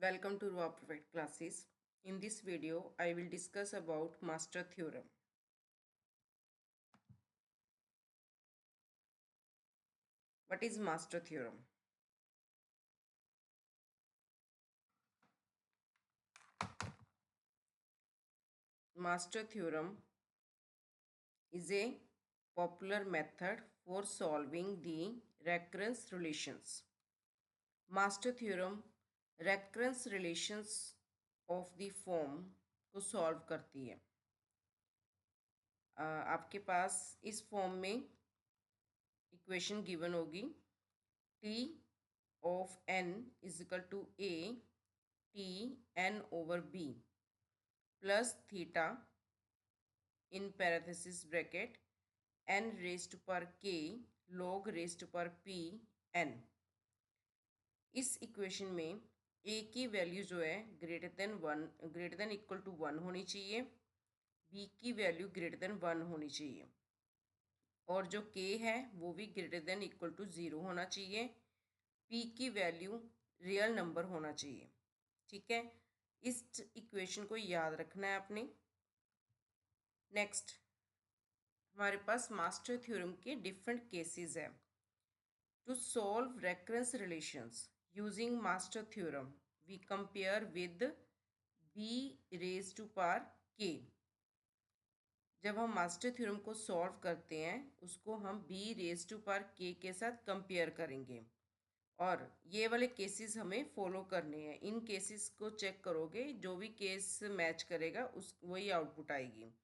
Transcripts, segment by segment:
Welcome to Raw Perfect classes. In this video, I will discuss about master theorem. What is master theorem? Master theorem is a popular method for solving the recurrence relations. Master theorem recurrence relations of the form को solve करती है। आपके पास इस form में equation given होगी t of n is equal to a t n over b plus theta in parenthesis bracket n raised to power k log raised to power p n। इस equation में a की value जो है greater than equal to 1 होनी चाहिए, b की value greater then 1 होनी चाहिए और जो k है वो भी ग्रेटर देन इक्वल टू 0 होना चाहिए। p की वैल्यू रियल नंबर होना चाहिए। ठीक है, इस इक्वेशन को याद रखना है आपने। नेक्स्ट हमारे पास मास्टर थ्योरम के डिफरेंट केसेस है। To solve recurrence relations using master theorem we compare with B raise to power K. जब हम मास्टर थ्योरम को सॉल्व करते हैं उसको हम बी रेज टू पावर के साथ कंपेयर करेंगे और ये वाले केसेस हमें फॉलो करने हैं। इन केसेस को चेक करोगे, जो भी केस मैच करेगा उस वही आउटपुट आएगी।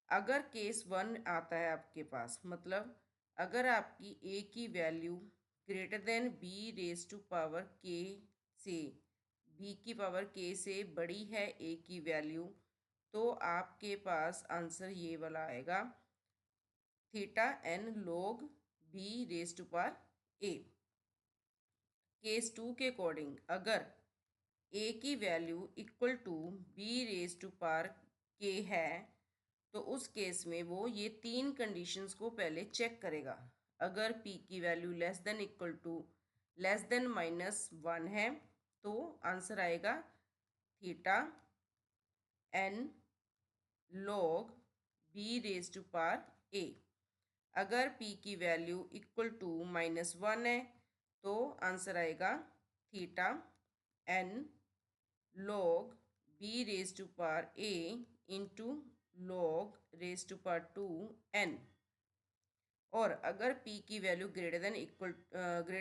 अगर केस 1 आता है आपके पास, मतलब अगर आपकी ए की value greater than B raise to power K से बी की पावर के से बड़ी है ए की वैल्यू, तो आपके पास आंसर ये वाला आएगा theta N log B raise to power A. Case 2 के अकॉर्डिंग अगर ए की value equal to B raise to power के है तो उस केस में वो ये तीन कंडीशंस को पहले चेक करेगा। अगर p की value less than equal to less than -1 है तो आंसर आएगा theta n log b raise to power a। अगर p की वैल्यू इक्वल टू -1 है तो आंसर आएगा theta n log b raise to power a into log raise to power 2n। और अगर p की वैल्यू ग्रेटर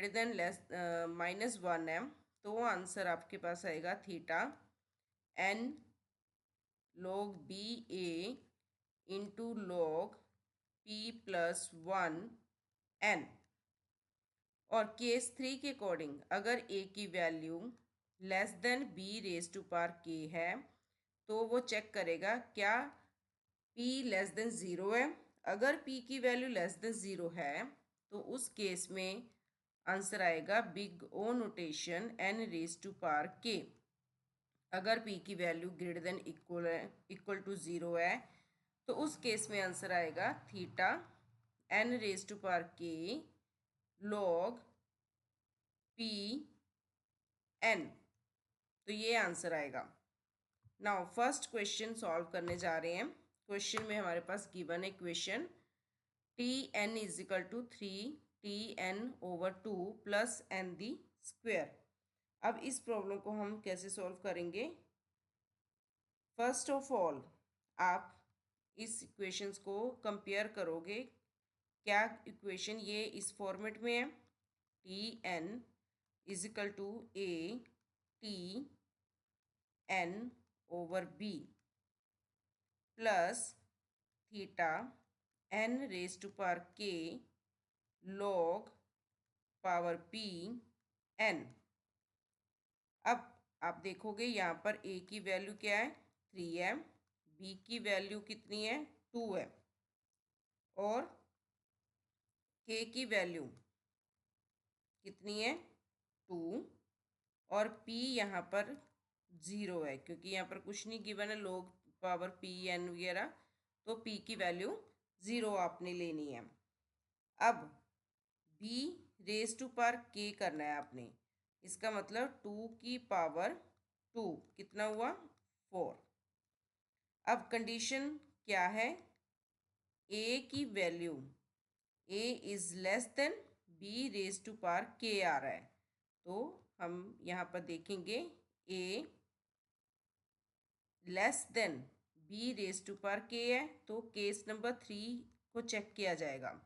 देन लेस -1 है तो आंसर आपके पास आएगा theta n log b a into log p plus 1n। और केस 3 के अकॉर्डिंग अगर a की value less than b raise to power k है तो वो चेक करेगा क्या p लेस देन 0 है। अगर p की वैल्यू लेस देन 0 है तो उस केस में आंसर आएगा big O notation n raise to power k। अगर p की value greater than equal to 0 है तो उस केस में आंसर आएगा theta n raise to power k log p n। तो ये आंसर आएगा। नाउ फर्स्ट क्वेश्चन सॉल्व करने जा रहे हैं। क्वेश्चन में हमारे पास गिवन है equation T N is equal to 3 Tn/2 plus n the square. अब इस प्रॉब्लम को हम कैसे सॉल्व करेंगे? फर्स्ट ऑफ ऑल आप इस इक्वेशंस को कंपेयर करोगे। क्या इक्वेशन ये इस फॉर्मेट में है, T N is equal to A T N over B plus theta n raise to power k log power p n। अब आप देखोगे यहाँ पर a की वैल्यू क्या है 3 है, b की वैल्यू कितनी है 2 है और k की वैल्यू कितनी है 2 और p यहाँ पर 0 है क्योंकि यहाँ पर कुछ नहीं गिवन है log पावर p n वगैरह, तो p की वैल्यू 0 आपने लेनी है। अब b raise to power k करना है आपने, इसका मतलब 2 की पावर 2 कितना हुआ 4। अब कंडीशन क्या है, ए की value a is less than B raise to power k आ रहा है, तो हम यहाँ पर देखेंगे a less than B raise to power के है, तो केस नंबर 3 को चेक किया जाएगा।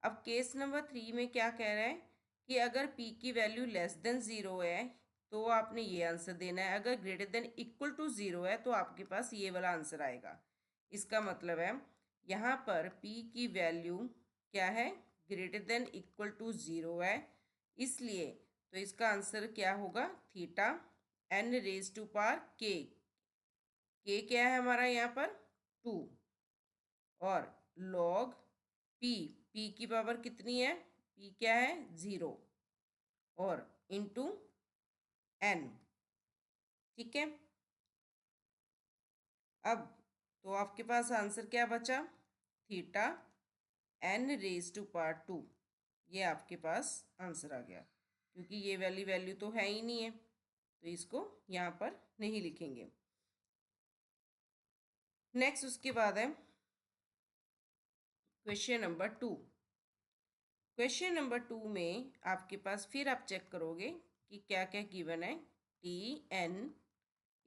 अब केस नंबर 3 में क्या कह रहा है कि अगर p की वैल्यू लेस देन 0 है तो आपने ये आंसर देना है, अगर ग्रेटर देन इक्वल टू 0 है तो आपके पास ये वाला आंसर आएगा। इसका मतलब है यहाँ पर p की वैल्यू क्या है, ग्रेटर देन इक्वल टू 0 है, इसलिए तो इसका आंसर क्या होगा, theta n raise to power K क्या है हमारा यहाँ पर 2, और लॉग p की पावर कितनी है, p क्या है 0, और इंटू n। ठीक है, अब तो आपके पास आंसर क्या बचा, theta n raise to power 2, ये आपके पास आंसर आ गया, क्योंकि ये वाली वैल्यू तो है ही नहीं है, तो इसको यहाँ पर नहीं लिखेंगे। नेक्स्ट उसके बाद है क्वेश्चन नंबर 2। क्वेश्चन नंबर 2 में आपके पास फिर आप चेक करोगे कि क्या क्या गिवन है, T N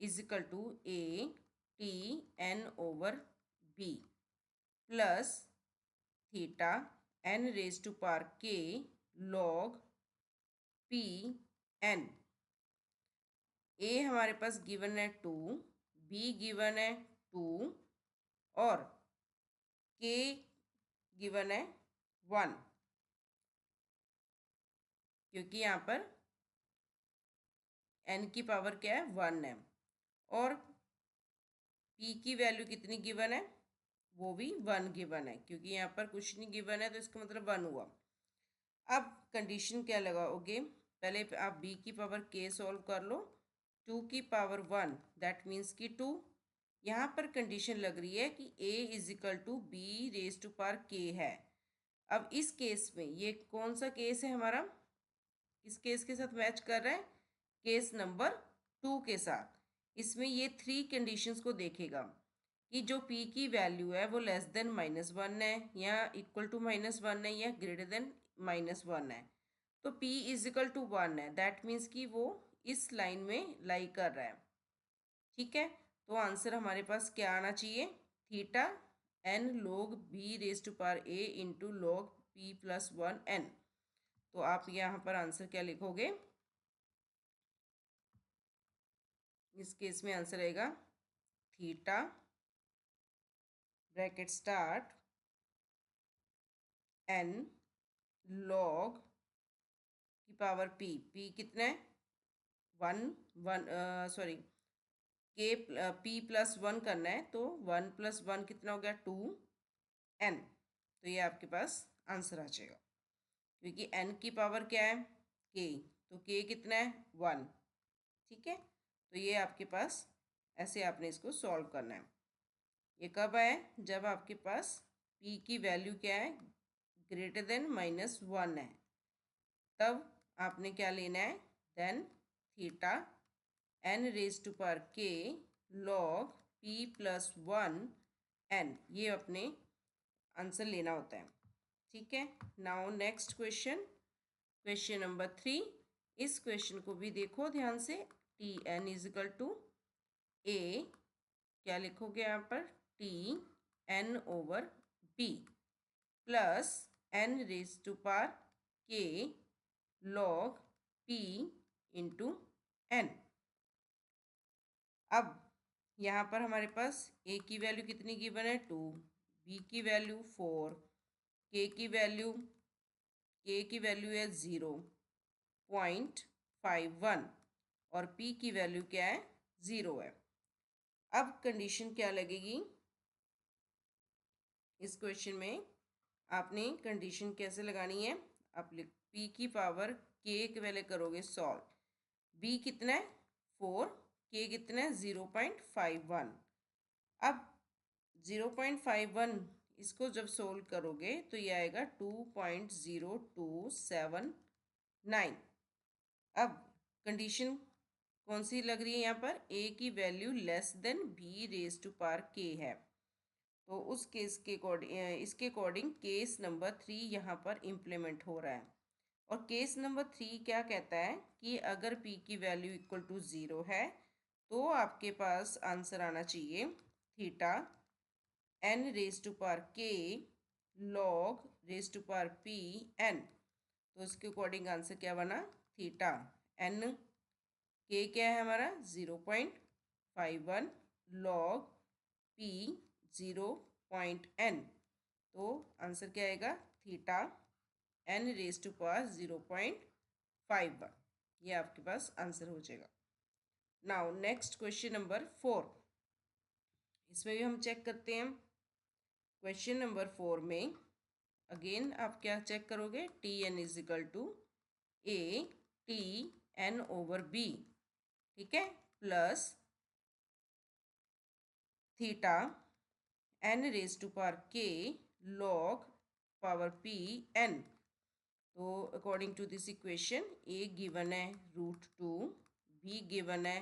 is equal to A T N over B plus theta N raise to power के लॉग पी एन। ए हमारे पास गिवन है 2, बी गिवन है 2, और के गिवन है 1, क्योंकि यहाँ पर n की पावर क्या है 1 है, और p की वैल्यू कितनी गिवन है, वो भी 1 गिवन है, क्योंकि यहाँ पर कुछ नहीं गिवन है तो इसका मतलब 1 हुआ। अब कंडीशन क्या लगाओगे, पहले आप b की पावर k सॉल्व कर लो, 2 की पावर 1 दैट मीन्स कि 2। यहाँ पर कंडीशन लग रही है कि a is equal to B raise to power k है। अब इस केस में ये कौन सा केस है हमारा, किस केस के साथ मैच कर रहा है, केस नंबर 2 के साथ। इसमें ये 3 कंडीशंस को देखेगा कि जो p की वैल्यू है वो लेस देन -1 है, या इक्वल टू -1 है, या ग्रेटर देन -1 है। तो p इज इक्वल टू 1 है, दैट मीन्स कि वो इस लाइन में लाई कर रहा है। ठीक है, तो आंसर हमारे पास क्या आना चाहिए, theta n log b raise to power a into log p plus 1 n। तो आप यहाँ पर आंसर क्या लिखोगे, इस केस में आंसर आएगा theta bracket start n log की पावर p कितना है 1 सॉरी के p प्लस 1 करना है, तो 1 प्लस 1 कितना हो गया 2n। तो ये आपके पास आंसर आ जाएगा, क्योंकि n की पावर क्या है k, तो k कितना है 1। ठीक है, तो ये आपके पास ऐसे आपने इसको सॉल्व करना है। ये कब आए, जब आपके पास p की वैल्यू क्या है ग्रेटर देन -1 है, तब आपने क्या लेना है, then theta n raise to power k log p plus 1 n, ये अपने आंसर लेना होता है। ठीक है, now next question, question number 3। इस क्वेश्चन को भी देखो ध्यान से, T N is equal to a, क्या लिखोगे यहाँ पर, T N over B plus n raise to power के लॉग पी इंटू एन। अब यहाँ पर हमारे पास a की वैल्यू कितनी गिवन है 2, b की वैल्यू 4, k की वैल्यू है 0.51, और p की वैल्यू क्या है 0 है। अब कंडीशन क्या लगेगी इस क्वेश्चन में, आपने कंडीशन कैसे लगानी है, आप p की पावर k के पहले करोगे सॉल्व, b कितना है 4, k कितना है 0.51। अब 0.51 इसको जब सोल्व करोगे तो ये आएगा 2.0279। अब कंडीशन कौन सी लग रही है यहाँ पर, ए की value less than B raise to power के है। तो उस केस के अकॉर्डिंग इसके अकॉर्डिंग केस नंबर 3 यहाँ पर इम्प्लीमेंट हो रहा है। और केस नंबर 3 क्या कहता है कि अगर पी की वैल्यू इक्वल टू 0 है तो आपके पास आंसर आना चाहिए theta N raise to power के log raise to power P N. तो इसके अकॉर्डिंग आंसर क्या बना, थीटा एन के क्या है हमारा 0.51 लॉग पी 0.n। तो आंसर क्या आएगा, theta N raise to power 0.51। ये आपके पास आंसर हो जाएगा। नाउ नेक्स्ट क्वेश्चन नंबर 4, इसमें भी हम चेक करते हैं। क्वेश्चन नंबर 4 में अगेन आप क्या चेक करोगे, T N is equal to A T N over B, ठीक है, plus theta N raise to power के लॉग पावर पी एन। तो according to this equation A given है √2, बी गिवन है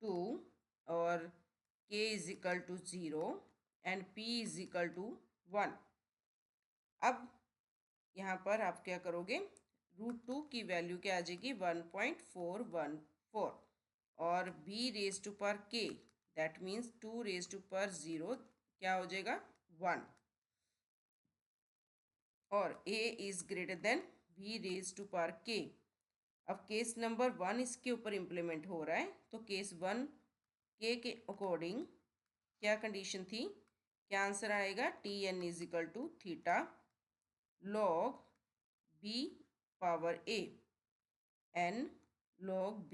2 और K is equal to 0 and P is equal to 1। अब यहाँ पर आप क्या करोगे, √2 की वैल्यू क्या आ जाएगी 1.414 और B raise to power K that means 2 raise to power 0 क्या हो जाएगा 1 और a is greater than b raise to power k। अब केस नंबर 1 इसके ऊपर इम्प्लीमेंट हो रहा है, तो केस 1 के अकॉर्डिंग क्या कंडीशन थी, क्या आंसर आएगा, T N is equal to theta log b power a N log b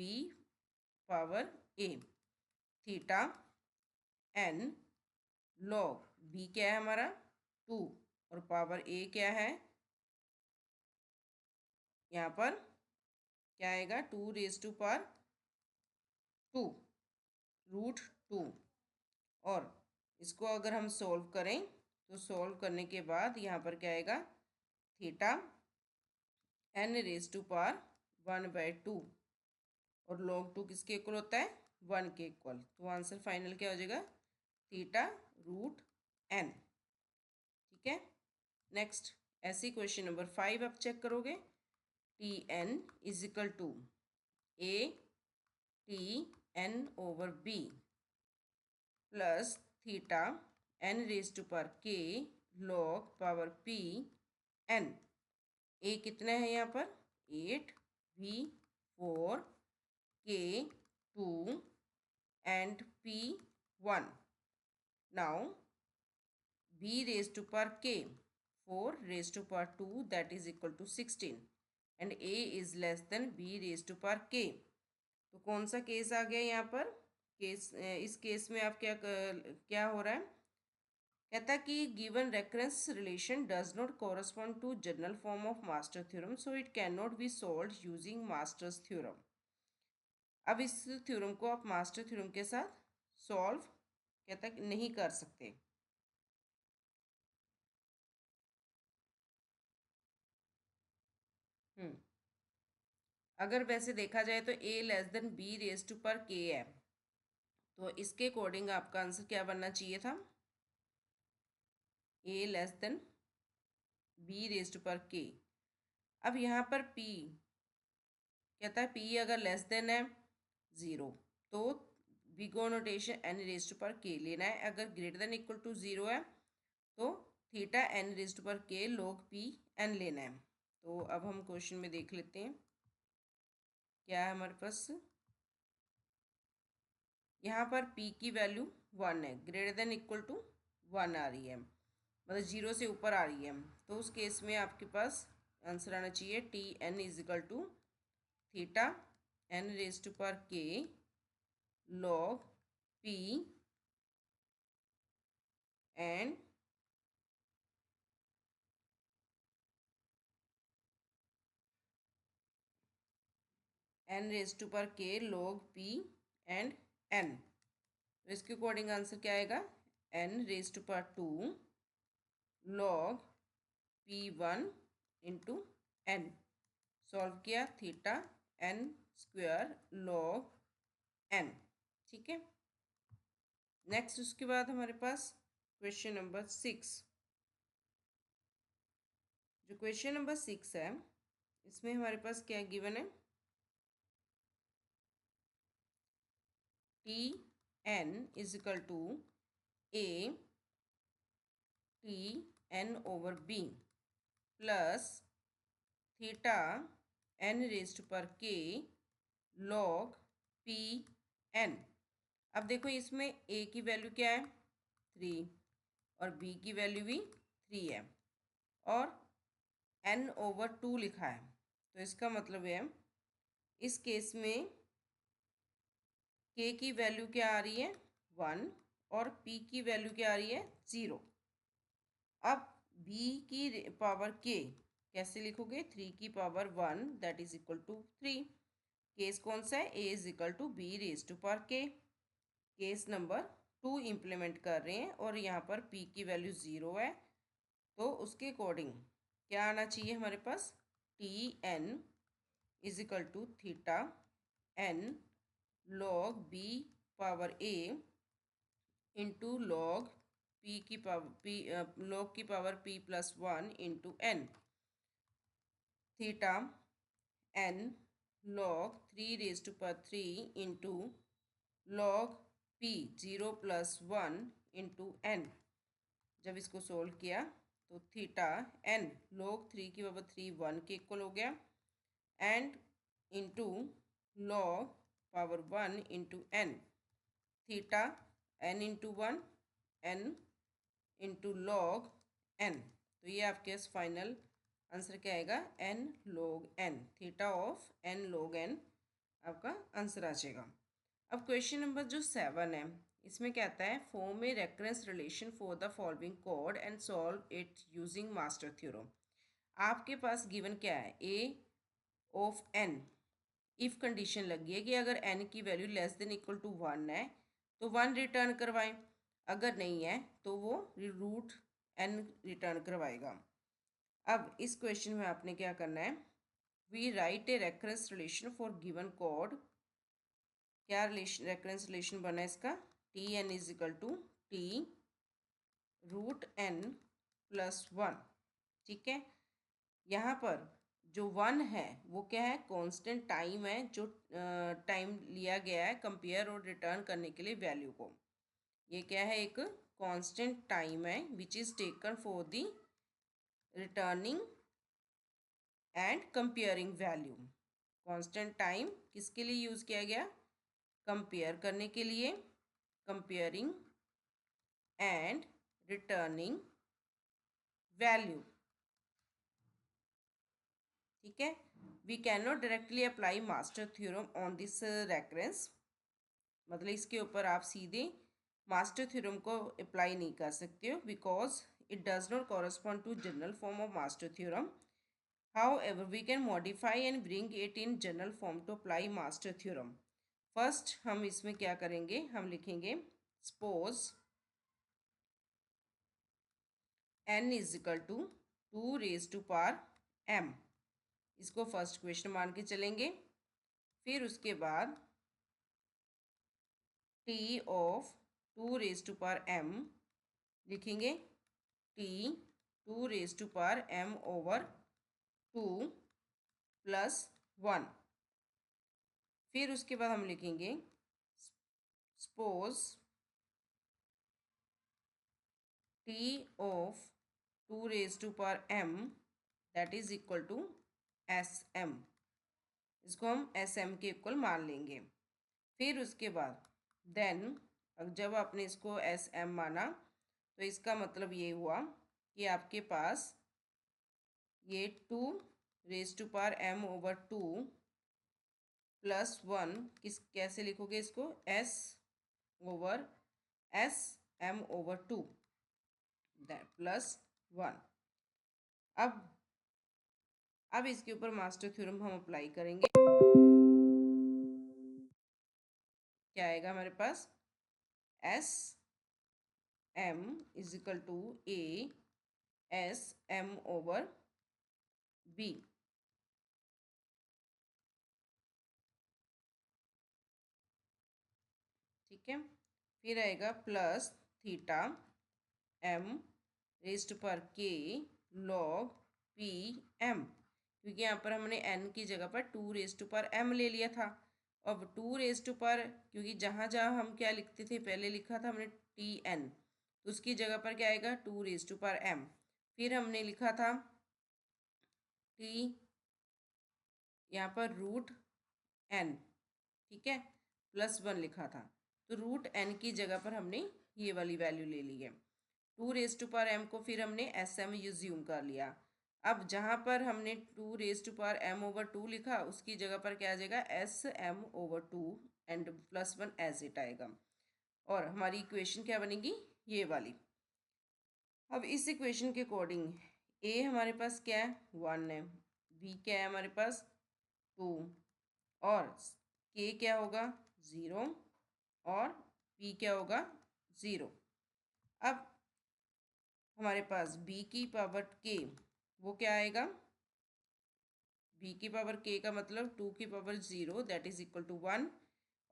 power a theta N log b क्या है हमारा 2 और पावर a क्या है, यहाँ पर क्या आएगा 2 रेज टू पावर 2 √2। और इसको अगर हम सॉल्व करें तो सॉल्व करने के बाद यहाँ पर क्या आएगा, theta N raise to power 1/2 और log 2 किसके इक्वल होता है 1 के इक्वल। तो आंसर फाइनल क्या हो जाएगा, थीटा √n। ठीक है, नेक्स्ट ऐसी क्वेश्चन नंबर 5 आप चेक करोगे, T N is equal to A T N over B plus theta N raise to power के log power P N. A कितना है यहाँ पर 8, B 4, K 2 and P 1। Now b raised to power k 4 raised to power 2 that is equal to 16 and a is less than b raised to power k। तो कौन सा case आ गया यहाँ पर, केस इस केस में आप क्या हो रहा है, कहता कि given reference relation does not correspond to general form of master theorem so it can not be solve using masters theorem. अब इस थ्योरम को आप मास्टर थ्योरम के साथ सॉल्व कहता नहीं कर सकते। अगर वैसे देखा जाए तो a less than b raise to power k है, तो इसके अकॉर्डिंग आपका आंसर क्या बनना चाहिए था, a less than b raise to power k। अब यहाँ पर p कहता है p अगर लेस देन है 0 तो big notation n raise to power k लेना है, अगर ग्रेटर देन इक्वल टू 0 है तो theta n raise to power k log p n लेना है। तो अब हम क्वेश्चन में देख लेते हैं क्या है हमारे पास, यहाँ पर p की वैल्यू 1 है, ग्रेटर देन इक्वल टू 1 आ रही है, मतलब 0 से ऊपर आ रही है, तो उस केस में आपके पास आंसर आना चाहिए T N is equal to theta N raise to power के log p and n raise to power के लॉग पी एंड एन। तो इसके अकॉर्डिंग आंसर क्या आएगा, n raise to power 2 log p1 into n. Solve किया, theta n square log n. ठीक है, next उसके बाद हमारे पास क्वेश्चन नंबर 6। जो क्वेश्चन नंबर 6 है इसमें हमारे पास क्या गिवन है, T N is equal to A T N over B plus theta N raised power K log P N. अब देखो इसमें ए की वैल्यू क्या है 3 और बी की वैल्यू भी 3 है और एन ओवर 2 लिखा है, तो इसका मतलब है इस केस में के की वैल्यू क्या आ रही है 1 और पी की वैल्यू क्या आ रही है 0। अब b की पावर k कैसे लिखोगे, 3 की power 1 that is equal to 3। Case कौन सा है, a is equal to B raise to power k। Case number 2 implement कर रहे हैं और यहाँ पर p की वैल्यू 0 है, तो उसके अकॉर्डिंग क्या आना चाहिए हमारे पास, T N is equal to theta N log b power a into log p की पावर पी लॉग की power p plus 1 into N. Theta N log 3 raise to power 3 into log p 0 plus 1 into n. जब इसको solve किया तो theta N log 3 की power 3 1 के equal हो गया and into log power 1 into N. Theta N into 1 N into log N. तो ये आपके पास फाइनल आंसर क्या आएगा, N log N. Theta of N log N आपका आंसर आ जाएगा। अब क्वेश्चन नंबर जो 7 है इसमें क्या आता है, form a reference relation for the following code and solve it using master theorem. आपके पास गिवन क्या है, A of N if condition लगी है कि अगर एन की value less than equal to 1 है तो 1 रिटर्न करवाएं, अगर नहीं है तो वो रूट एन रिटर्न करवाएगा। अब इस क्वेश्चन में आपने क्या करना है, we write a reference relation for given code. क्या रिलेशन रेफरेंस रिलेशन बना है इसका, T N is equal to T root N plus 1। ठीक है, यहाँ पर जो 1 है वो क्या है, कांस्टेंट टाइम है, जो टाइम लिया गया है कंपेयर और रिटर्न करने के लिए वैल्यू को। ये क्या है, एक कांस्टेंट टाइम है which is taken for the returning and comparing value. Constant time किसके लिए यूज़ किया गया, कंपेयर करने के लिए, कंपेयरिंग एंड रिटर्निंग वैल्यू। ठीक है, we can not directly apply master theorem on this reference, मतलब इसके ऊपर आप सीधे मास्टर थ्योरम को अप्लाई नहीं कर सकते हो because it does not correspond to general form of master theorem. However, we can modify and bring it in general form to apply master theorem. First हम इसमें क्या करेंगे, हम लिखेंगे suppose n is equal to 2 raised to power m। इसको first question मान के चलेंगे। फिर उसके बाद t of 2 raised to power m लिखेंगे, t 2 raised to power m over 2 plus 1। फिर उसके बाद हम लिखेंगे suppose t of 2 raised to power m that is equal to sm। इसको हम sm के इक्वल मान लेंगे। फिर उसके बाद देन जब आपने इसको sm माना तो इसका मतलब ये हुआ कि आपके पास ये 2 raise to power m over 2 plus 1 किस कैसे लिखोगे इसको, s over s m over 2 plus 1। अब इसके ऊपर मास्टर थ्योरम हम अप्लाई करेंगे। क्या आएगा हमारे पास, S M is equal to a S M over B. ठीक है। फिर आएगा plus theta am rest power K log P M, क्योंकि यहाँ पर हमने एन की जगह पर 2 रेस्ट पर एम ले लिया था। अब 2 रेस्ट पर, क्योंकि जहाँ जहाँ हम क्या लिखते थे, पहले लिखा था हमने टी एन, तो उसकी जगह पर क्या आएगा 2 रेस्ट पर एम। फिर हमने लिखा था टी यहाँ पर रूट एन, ठीक है, +1 लिखा था, तो रूट एन की जगह पर हमने ये वाली वैल्यू ले ली है। 2 रेस्ट पर एम को फिर हमने एस एम यूज्यूम कर लिया। अब जहाँ पर हमने 2 रेस्ट पर एम ओवर 2 लिखा, उसकी जगह पर क्या आ जाएगा S M over 2 and +1 as it आएगा। और हमारी इक्वेशन क्या बनेगी, ये वाली। अब इस इक्वेशन के अकॉर्डिंग ए हमारे पास क्या है 1 है, बी क्या है हमारे पास 2, और के क्या होगा 0, और पी क्या होगा 0। अब हमारे पास b की पावर k वो क्या आएगा, b की पावर k का मतलब 2 की power 0 that is equal to 1,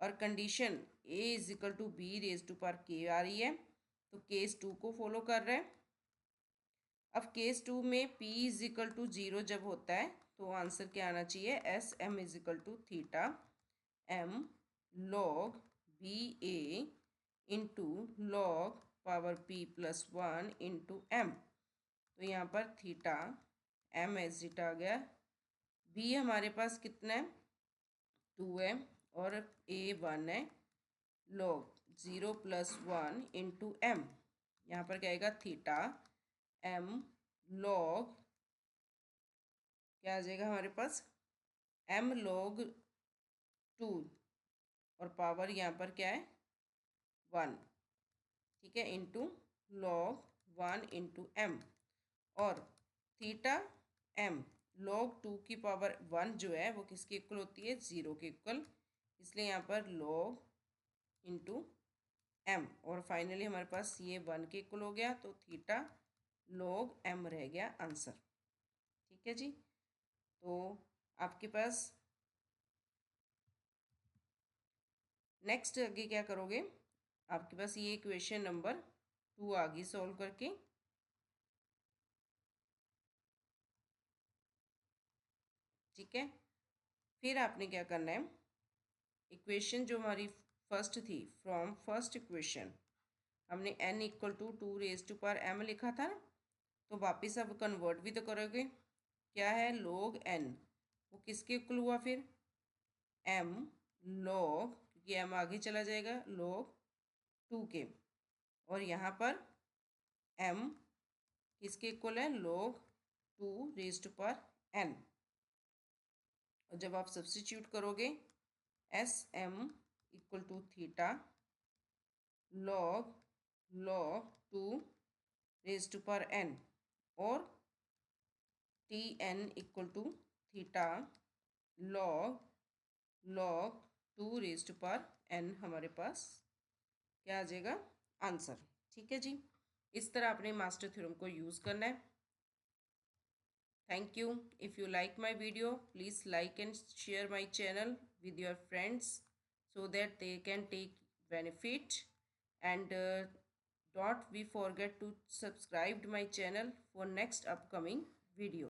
और condition a is equal to B raise to power k आ रही है, तो केस 2 को फॉलो कर रहे हैं। अब केस 2 में p इज इक्वल टू 0 जब होता है तो आंसर क्या आना चाहिए, S M is equal to theta M log B A into log power p +1 into M. तो यहाँ पर थीटा एम एज इट आ गया, बी हमारे पास कितना है 2 है, और ए 1 है, लॉग 0 + 1 इंटू एम। यहाँ पर क्या आएगा थीटा एम लॉग क्या आ जाएगा हमारे पास एम लॉग 2, और पावर यहाँ पर क्या है 1, ठीक है, इंटू लॉग 1 इंटू एम, और थीटा एम लॉग 2 की पावर 1 जो है वो किसके इक्वल होती है 0 के इक्वल, इसलिए यहाँ पर लॉग इंटू एम, और फाइनली हमारे पास ये 1 के इक्वल हो गया, तो थीटा लॉग एम रह गया आंसर। ठीक है जी, तो आपके पास नेक्स्ट आगे क्या करोगे, आपके पास ये इक्वेशन नंबर 2 आ गई सॉल्व करके। ठीक है, फिर आपने क्या करना है, इक्वेशन जो हमारी फर्स्ट थी, फ्रॉम फर्स्ट इक्वेशन हमने n equal to 2 raise to power m लिखा था ना, तो वापस अब कन्वर्ट भी तो करोगे, क्या है log n, वो किसके इक्वल हुआ फिर m log, क्योंकि m आगे चला जाएगा log 2 के, और यहाँ पर m किसके इक्वल है log 2 raise to power n, और जब आप सब्स्टिट्यूट करोगे S M equal to theta log 2 raise to power n, और T N equal to theta log 2 raise to power n हमारे पास क्या आ जाएगा आंसर। ठीक है जी, इस तरह आपने मास्टर थ्योरम को यूज़ करना है। Thank you. If you like my video, please like and share my channel with your friends so that they can take benefit, and don't be forget to subscribe my channel for next upcoming video.